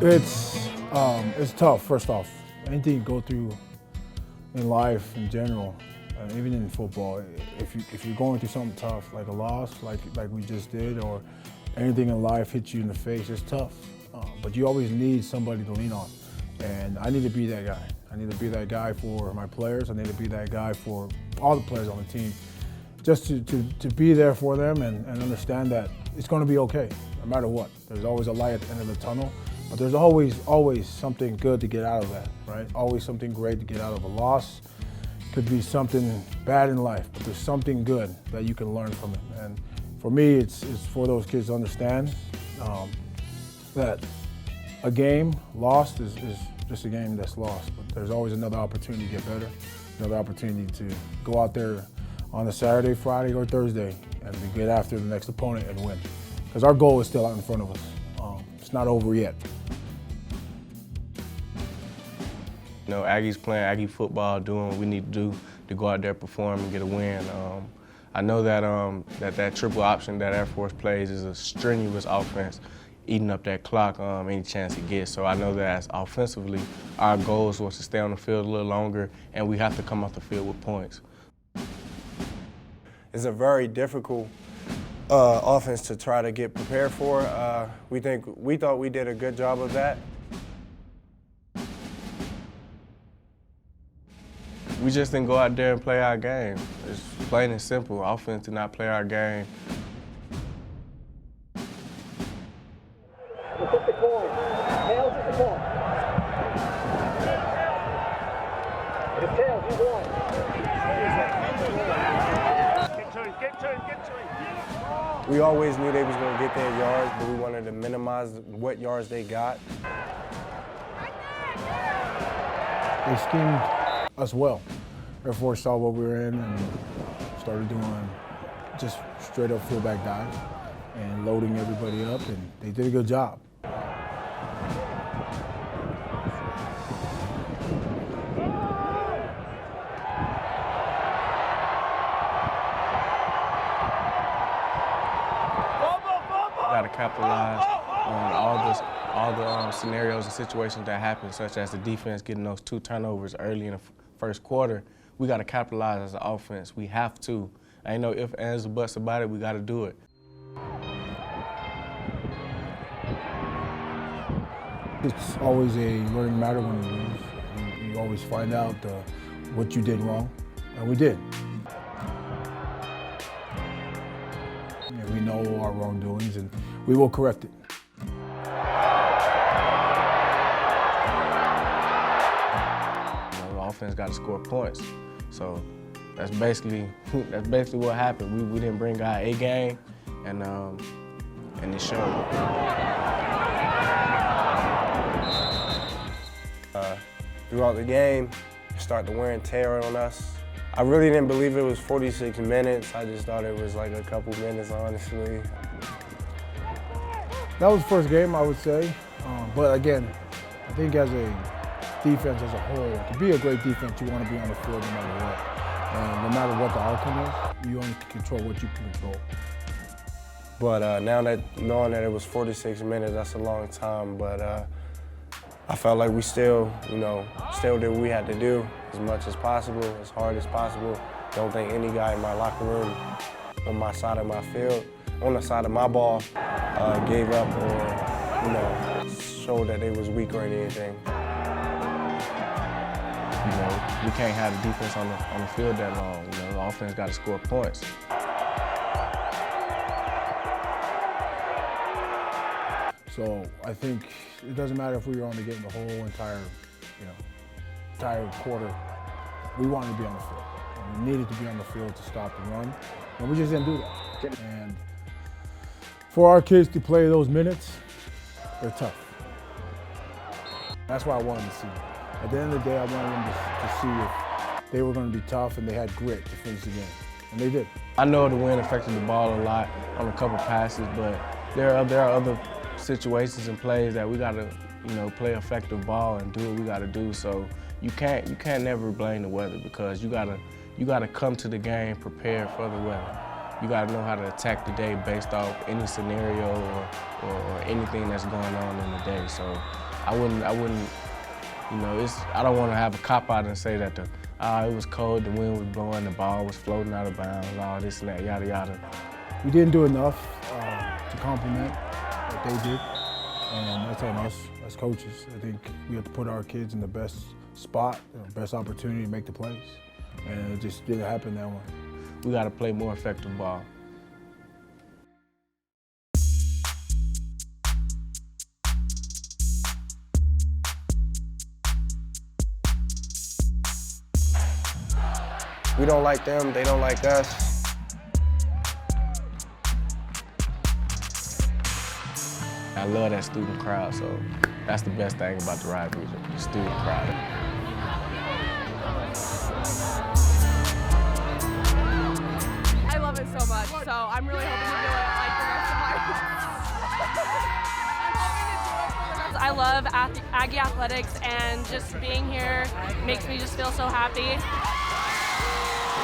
It's tough. First off, anything you go through in life in general, even in football, if you're going through something tough like a loss, like we just did, or anything in life hits you in the face, it's tough. But you always need somebody to lean on, and I need to be that guy. I need to be that guy for my players. I need to be that guy for all the players on the team, just to be there for them and understand that it's going to be okay, no matter what. There's always a light at the end of the tunnel, but there's always something good to get out of that, right? Always something great to get out of a loss. Could be something bad in life, but there's something good that you can learn from it. And for me, it's for those kids to understand that a game lost is just a game that's lost, but there's always another opportunity to get better, another opportunity to go out there on a Saturday, Friday, or Thursday and to get after the next opponent and win. Because our goal is still out in front of us. It's not over yet. You know, Aggies playing Aggie football, doing what we need to do to go out there, perform, and get a win. I know that that triple option that Air Force plays is a strenuous offense, eating up that clock any chance it gets. So I know that as offensively, our goals was to stay on the field a little longer, and we have to come off the field with points. It's a very difficult offense to try to get prepared for. We thought we did a good job of that. We just didn't go out there and play our game. It's plain and simple. Offense did not play our game. We always knew they was going to get their yards, but we wanted to minimize what yards they got. They schemed us well. Air Force saw what we were in and started doing just straight up fullback dives and loading everybody up, and they did a good job. Got to capitalize on all the scenarios and situations that happen, such as the defense getting those 2 turnovers early in the first quarter. We got to capitalize as an offense. We have to. Ain't no ifs, ands, or buts about it. We got to do it. It's always a learning matter when you lose. You always find out what you did wrong, and we did. We know our wrongdoings, and we will correct it. The offense got to score points, so that's basically what happened. We didn't bring our A game, and it showed. Throughout the game, it started to wear and tear on us. I really didn't believe it was 46 minutes. I just thought it was like a couple minutes, honestly. That was the first game, I would say. But again, I think as a defense as a whole, to be a great defense, you want to be on the field no matter what. And no matter what the outcome is, you only can control what you can control. But now knowing that it was 46 minutes, that's a long time. But I felt like we still did what we had to do as much as possible, as hard as possible. Don't think any guy in my locker room, on my side of my field, on the side of my ball, gave up or showed that they was weak or anything. We can't have the defense on the field that long. The offense got to score points. So I think it doesn't matter if we were on the game the whole entire quarter. We wanted to be on the field. And we needed to be on the field to stop the run, and we just didn't do that. And for our kids to play those minutes, they're tough. That's what I wanted to see. At the end of the day, I wanted them to see if they were going to be tough and they had grit to finish the game, and they did. I know the wind affected the ball a lot on a couple passes, but there are other situations and plays that we got to, play effective ball and do what we got to do. So you can't never blame the weather, because you gotta come to the game prepared for the weather. You gotta know how to attack the day based off any scenario or anything that's going on in the day. So I wouldn't, you know, I don't want to have a cop-out and say that it was cold, the wind was blowing, the ball was floating out of bounds, all this and that, yada, yada. We didn't do enough to compliment what they did, and that's on us as coaches. I think we have to put our kids in the best spot, the best opportunity to make the plays, and it just didn't happen that way. We got to play more effective ball. We don't like them, they don't like us. I love that student crowd, so that's the best thing about the rivalry, the student crowd. I love it so much, so I'm really hoping to do it like the rest of my I love Aggie athletics, and just being here makes me just feel so happy.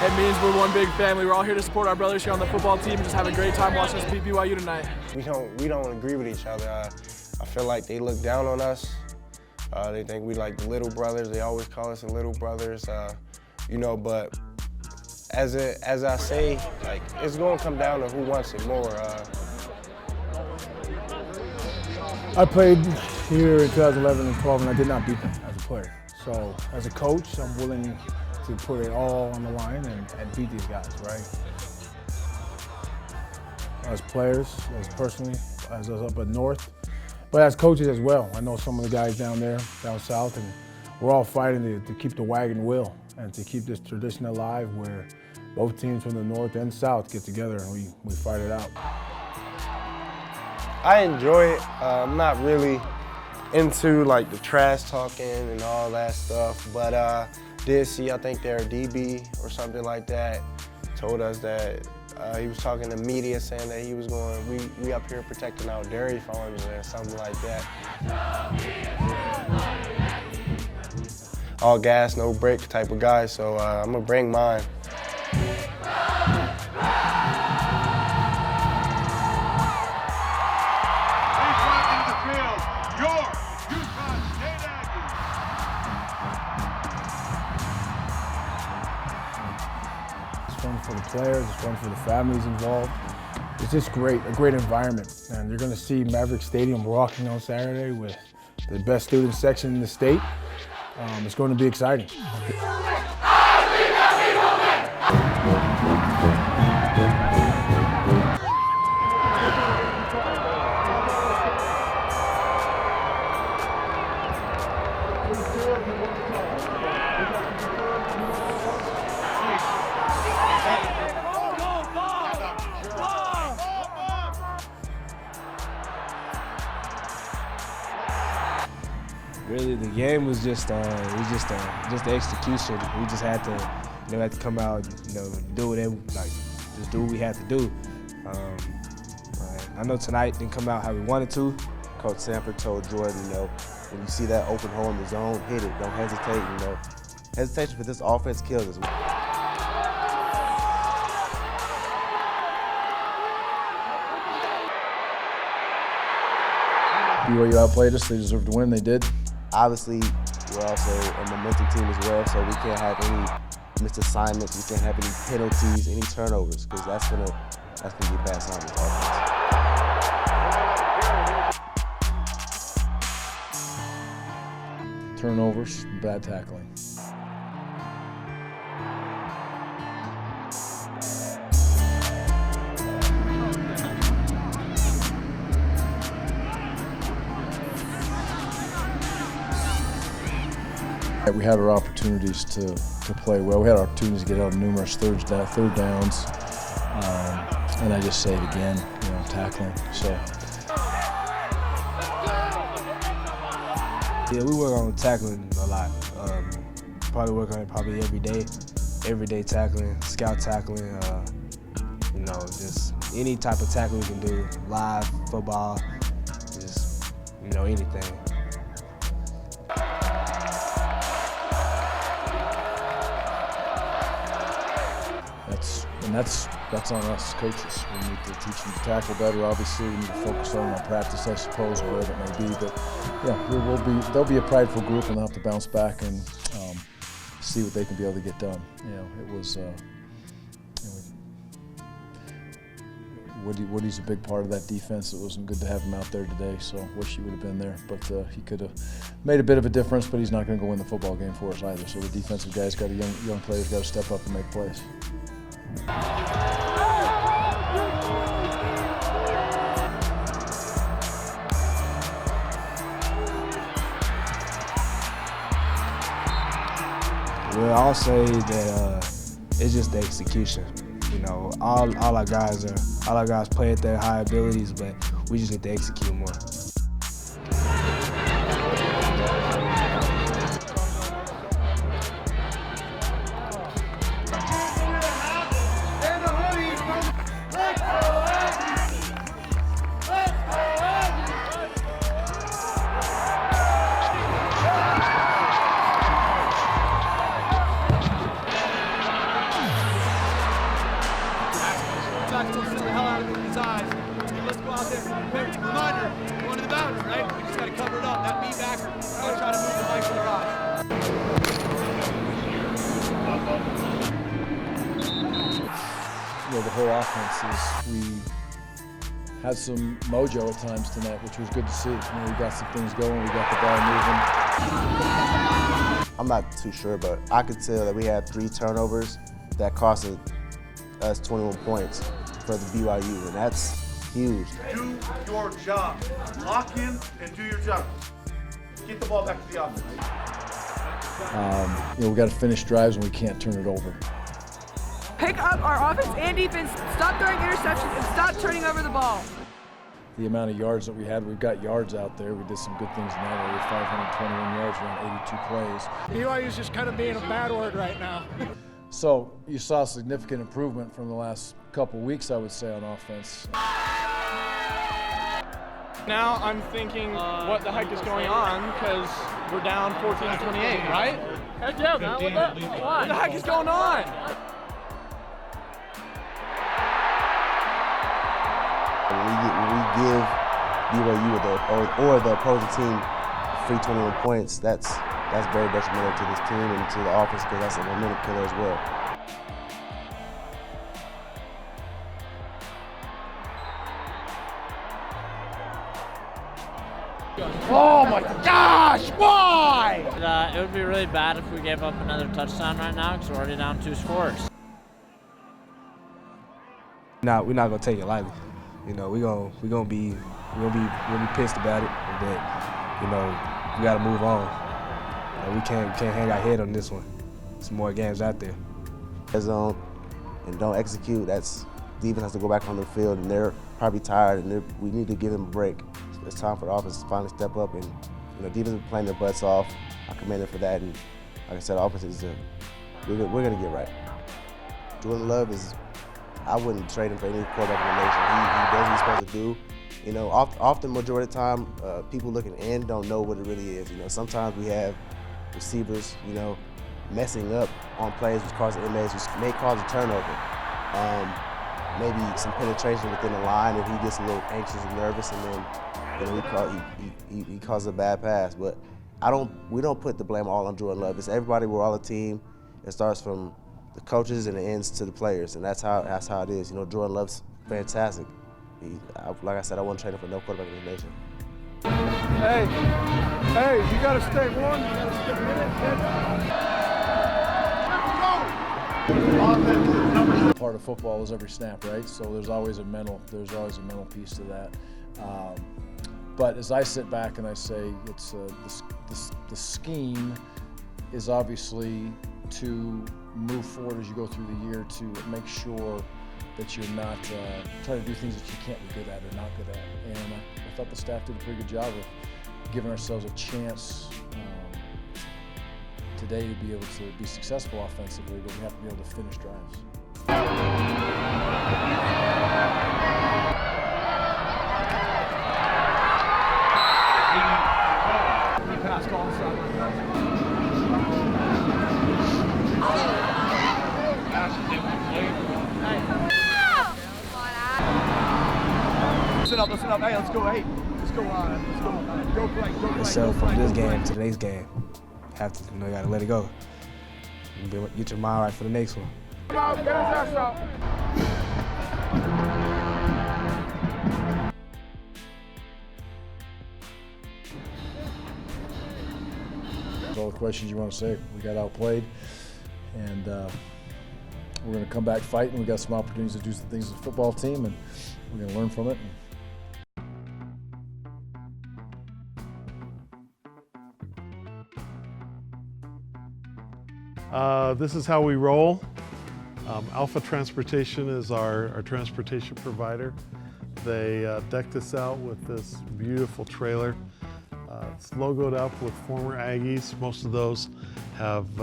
It means we're one big family. We're all here to support our brothers here on the football team and just have a great time watching us beat BYU tonight. We don't agree with each other. I feel like they look down on us. They think we like the little brothers. They always call us the little brothers. You know, but as I say, like, it's going to come down to who wants it more. I played here in 2011 and 12, and I did not beat them as a player. So as a coach, I'm willing to put it all on the line and beat these guys, right? As players, as personally, as us up at North, but as coaches as well. I know some of the guys down there, down south, and we're all fighting to keep the wagon wheel and to keep this tradition alive where both teams from the North and South get together and we fight it out. I enjoy it. I'm not really into like the trash talking and all that stuff, but did see, I think their DB or something like that told us that he was talking to media saying that he was going, we up here protecting our dairy farms or something like that. All gas, no brake type of guy, so I'm gonna bring mine. It's fun for the players, it's fun for the families involved. It's just great, a great environment. And you're gonna see Maverick Stadium rocking on Saturday with the best student section in the state. It's going to be exciting. Really, the game was just the execution. We just had to, had to come out, do whatever, just do what we had to do. I know tonight didn't come out how we wanted to. Coach Sanford told Jordan, when you see that open hole in the zone, hit it. Don't hesitate. Hesitation for this offense kills us. BYU outplayed us. They deserved to win. They did. Obviously, we're also a momentum team as well, so we can't have any missed assignments. We can't have any penalties, any turnovers, because that's gonna be a bad sign with offense. Turnovers, bad tackling. We had our opportunities to play well. We had opportunities to get out of numerous third downs, and I just say it again, tackling. So. Yeah, we work on tackling a lot. Probably work on it every day tackling, scout tackling, just any type of tackle we can do, live, football, just, anything. And that's on us coaches. We need to teach them to tackle better. Obviously, we need to focus on practice, I suppose, or whatever it may be. But yeah, they'll be a prideful group, and they'll have to bounce back and see what they can be able to get done. It was. Woody's a big part of that defense. It wasn't good to have him out there today, so wish he would have been there. But he could have made a bit of a difference, but he's not going to go win the football game for us either. So the defensive guys young players got to step up and make plays. Well, I'll say that it's just the execution. All our guys play at their high abilities, but we just need to execute more. The whole offense is we had some mojo at times tonight, which was good to see. We got some things going, we got the ball moving. I'm not too sure, but I could tell that we had 3 turnovers that costed us 21 points for the BYU, and that's huge. Do your job. Lock in and do your job. Get the ball back to the offense. We got to finish drives and we can't turn it over. Pick up our offense and defense, stop throwing interceptions, and stop turning over the ball. The amount of yards that we had, we've got yards out there. We did some good things in that area. We had 521 yards around 82 plays. BYU's just kind of being a bad word right now. So you saw significant improvement from the last couple weeks, I would say, on offense. Now I'm thinking, what the heck is going on? Because we're down 14-28, right? Heck yeah, man. What the heck is going on? When we give BYU or the opposing team free 21 points, that's very detrimental to this team and to the offense, because that's a momentum killer as well. Oh my gosh, why? It would be really bad if we gave up another touchdown right now, because we're already down 2 scores. We're not gonna take it lightly. We're gonna be pissed about it, but we gotta move on. We can't hang our head on this one. Some more games out there. Zone and don't execute. That's defense has to go back on the field, and they're probably tired, and we need to give them a break. It's time for the offense to finally step up, and defense is playing their butts off. I commend them for that, and like I said, the offense is we're gonna get right. Jordan Love is. I wouldn't trade him for any quarterback in the nation. He does what he's supposed to do. Often, majority of the time, people looking in don't know what it really is. Sometimes we have receivers, messing up on plays which cause inmates, which may cause a turnover. Maybe some penetration within the line if he gets a little anxious and nervous, and then he causes a bad pass. But we don't put the blame all on Jordan Love. It's everybody. We're all a team. It starts from the coaches and it ends to the players, and that's how it is. Jordan Love's fantastic. Like I said, I wouldn't trade him for no quarterback in the nation. Hey, you gotta stay warm. You gotta stay in it. Part of football is every snap, right? So there's always a mental piece to that. But as I sit back and I say, it's the scheme is obviously to move forward as you go through the year to make sure that you're not trying to do things that you can't be good at or not good at. And I thought the staff did a pretty good job of giving ourselves a chance today to be able to be successful offensively, but we have to be able to finish drives. Hey, let's go. Hey, let's go. Go play. Go play. Yourself from this game to the next game. Have to, you gotta let it go. Get your mind right for the next one. Come on, get his ass out. All the questions you want to say. We got outplayed, and we're going to come back fighting. We got some opportunities to do some things as a football team, and we're going to learn from it. This is how we roll. Alpha Transportation is our transportation provider. They decked us out with this beautiful trailer. It's logoed up with former Aggies. Most of those have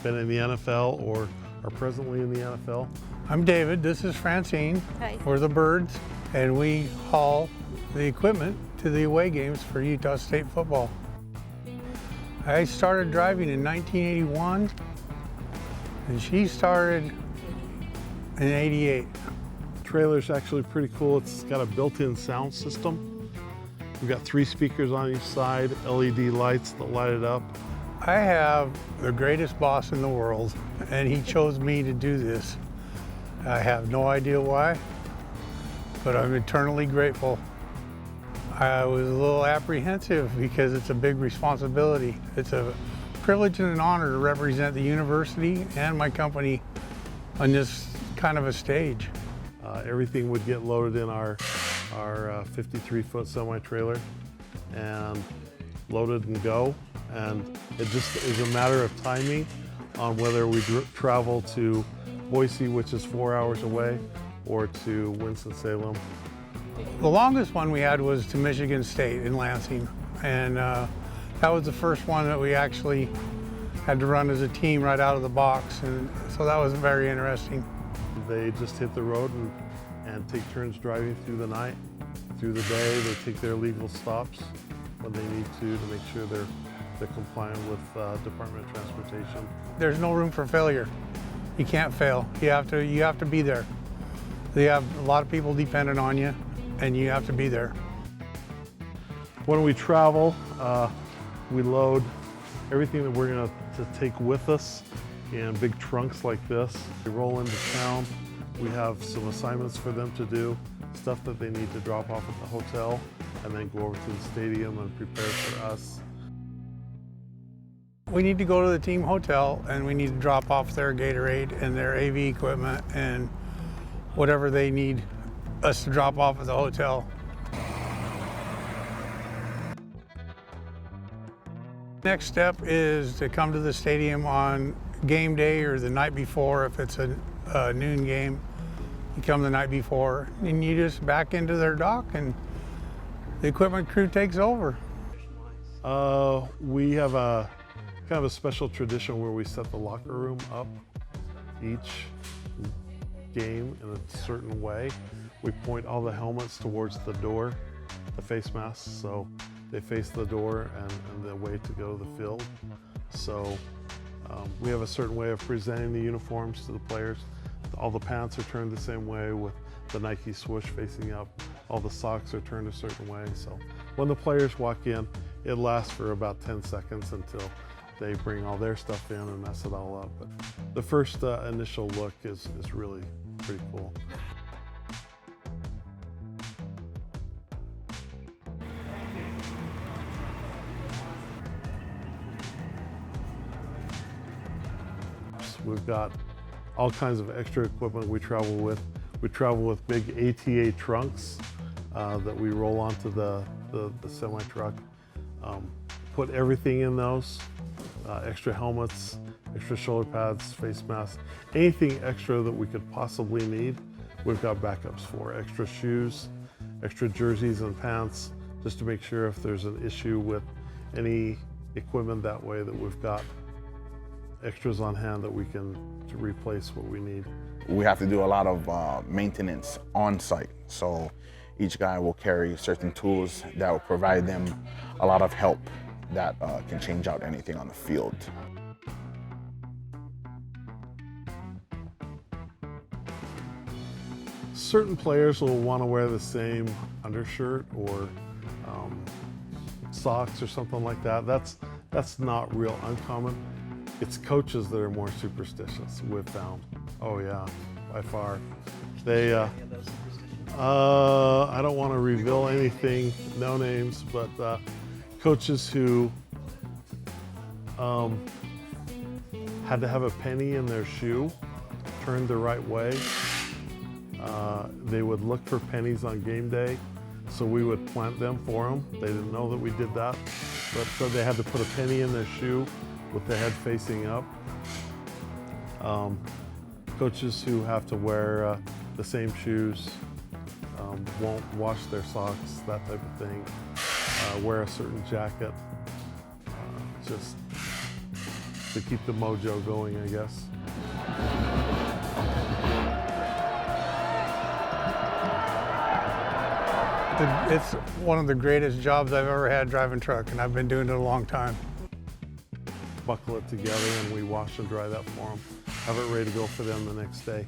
been in the NFL or are presently in the NFL. I'm David, this is Francine. Hi. We're the Birds, and we haul the equipment to the away games for Utah State football. I started driving in 1981, and she started in '88. Trailer's actually pretty cool. It's got a built-in sound system. We've got 3 speakers on each side, LED lights that light it up. I have the greatest boss in the world, and he chose me to do this. I have no idea why, but I'm eternally grateful. I was a little apprehensive because it's a big responsibility. It's a privilege and an honor to represent the university and my company on this kind of a stage. Everything would get loaded in our 53-foot semi-trailer and loaded and go. And it just is a matter of timing on whether we travel to Boise, which is 4 hours away, or to Winston-Salem. The longest one we had was to Michigan State in Lansing. And that was the first one that we actually had to run as a team right out of the box. And so that was very interesting. They just hit the road and take turns driving through the night. Through the day, they take their legal stops when they need to make sure they're compliant with Department of Transportation. There's no room for failure. You can't fail. You have to be there. They have a lot of people dependent on you, and you have to be there. When we travel, we load everything that we're going to take with us in big trunks like this. We roll into town. We have some assignments for them to do, stuff that they need to drop off at the hotel, and then go over to the stadium and prepare for us. We need to go to the team hotel, and we need to drop off their Gatorade and their AV equipment and whatever they need us to drop off at the hotel. Next step is to come to the stadium on game day or the night before. If it's a noon game, you come the night before and you just back into their dock and the equipment crew takes over. We have a kind of a special tradition where we set the locker room up each game in a certain way. We point all the helmets towards the door, the face masks, so they face the door and the way to go to the field. So we have a certain way of presenting the uniforms to the players. All the pants are turned the same way with the Nike swoosh facing up. All the socks are turned a certain way. So when the players walk in, it lasts for about 10 seconds until they bring all their stuff in and mess it all up. But the first initial look is really pretty cool. We've got all kinds of extra equipment we travel with. We travel with big ATA trunks that we roll onto the semi-truck. Put everything in those, extra helmets, extra shoulder pads, face masks, anything extra that we could possibly need, we've got backups for. Extra shoes, extra jerseys and pants, just to make sure if there's an issue with any equipment that way that we've got extras on hand that we can replace what we need. We have to do a lot of maintenance on site. So each guy will carry certain tools that will provide them a lot of help that can change out anything on the field. certain players will want to wear the same undershirt or socks or something like that. That's not real uncommon. It's coaches that are more superstitious, we've found. Oh yeah, by far. They, I don't want to reveal anything, no names, but coaches who had to have a penny in their shoe turned the right way. They would look for pennies on game day, so we would plant them for them. They didn't know that we did that, but so they had to put a penny in their shoe with the head facing up. Coaches who have to wear the same shoes, won't wash their socks, that type of thing, wear a certain jacket, just to keep the mojo going, I guess. It's one of the greatest jobs I've ever had, driving truck, and I've been doing it a long time. Buckle it together and we wash and dry that for them. Have it ready to go for them the next day.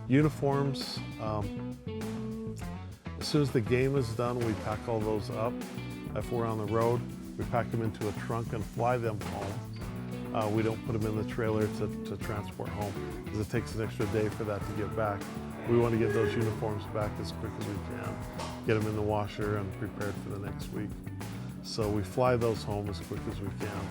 Uniforms, as soon as the game is done, we pack all those up. If we're on the road, we pack them into a trunk and fly them home. We don't put them in the trailer to transport home because it takes an extra day for that to get back. We want to get those uniforms back as quick as we can, get them in the washer and prepared for the next week. So we fly those home as quick as we can.